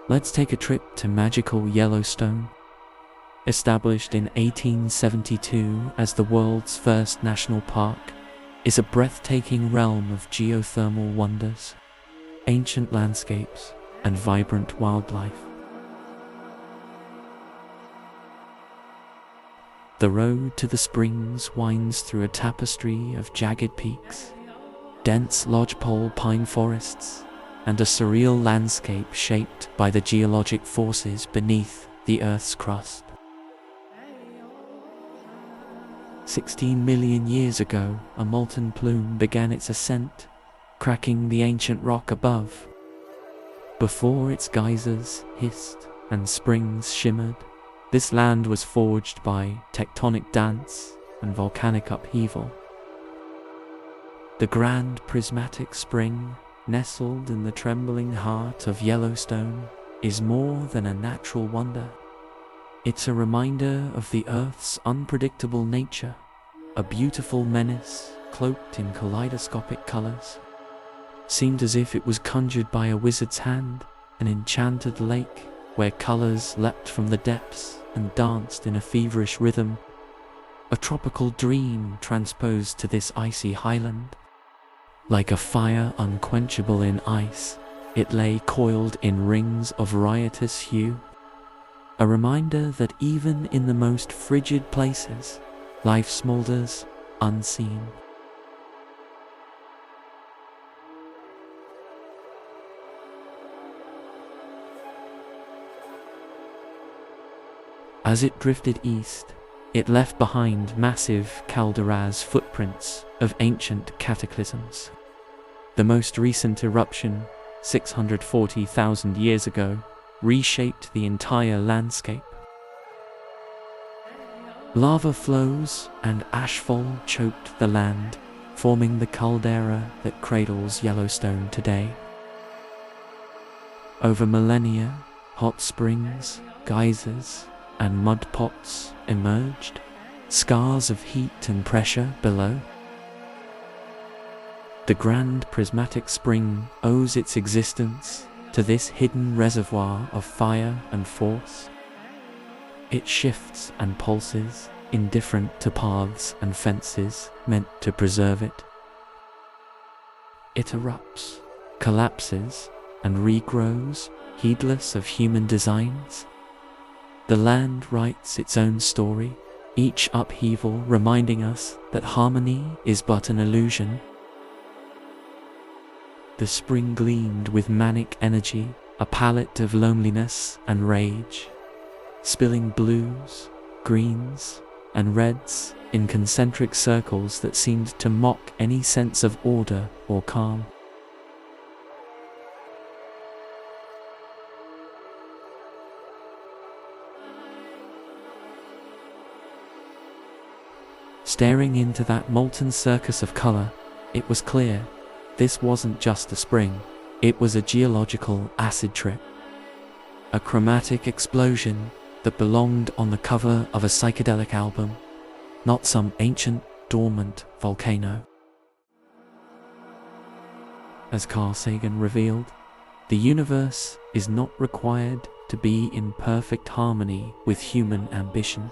Let's take a trip to magical Yellowstone. Established in 1872 as the world's first national park, is a breathtaking realm of geothermal wonders, ancient landscapes, and vibrant wildlife. The road to the springs winds through a tapestry of jagged peaks, dense lodgepole pine forests, and a surreal landscape shaped by the geologic forces beneath the Earth's crust. 16 million years ago, a molten plume began its ascent, cracking the ancient rock above. Before its geysers hissed and springs shimmered, this land was forged by tectonic dance and volcanic upheaval. The Grand Prismatic Spring, nestled in the trembling heart of Yellowstone, is more than a natural wonder. It's a reminder of the Earth's unpredictable nature, a beautiful menace cloaked in kaleidoscopic colors. Seemed as if it was conjured by a wizard's hand, an enchanted lake where colors leapt from the depths and danced in a feverish rhythm, a tropical dream transposed to this icy highland. Like a fire unquenchable in ice, it lay coiled in rings of riotous hue, a reminder that even in the most frigid places, life smolders unseen. As it drifted east, it left behind massive calderas footprints of ancient cataclysms. The most recent eruption, 640,000 years ago, reshaped the entire landscape. Lava flows and ashfall choked the land, forming the caldera that cradles Yellowstone today. Over millennia, hot springs, geysers, and mud pots emerged, scars of heat and pressure below. The Grand Prismatic Spring owes its existence to this hidden reservoir of fire and force. It shifts and pulses, indifferent to paths and fences meant to preserve it. It erupts, collapses, and regrows, heedless of human designs. The land writes its own story, each upheaval reminding us that harmony is but an illusion. The spring gleamed with manic energy, a palette of loneliness and rage, spilling blues, greens, and reds in concentric circles that seemed to mock any sense of order or calm. Staring into that molten circus of color, it was clear this wasn't just a spring, it was a geological acid trip. A chromatic explosion that belonged on the cover of a psychedelic album, not some ancient, dormant volcano. As Carl Sagan revealed, the universe is not required to be in perfect harmony with human ambition.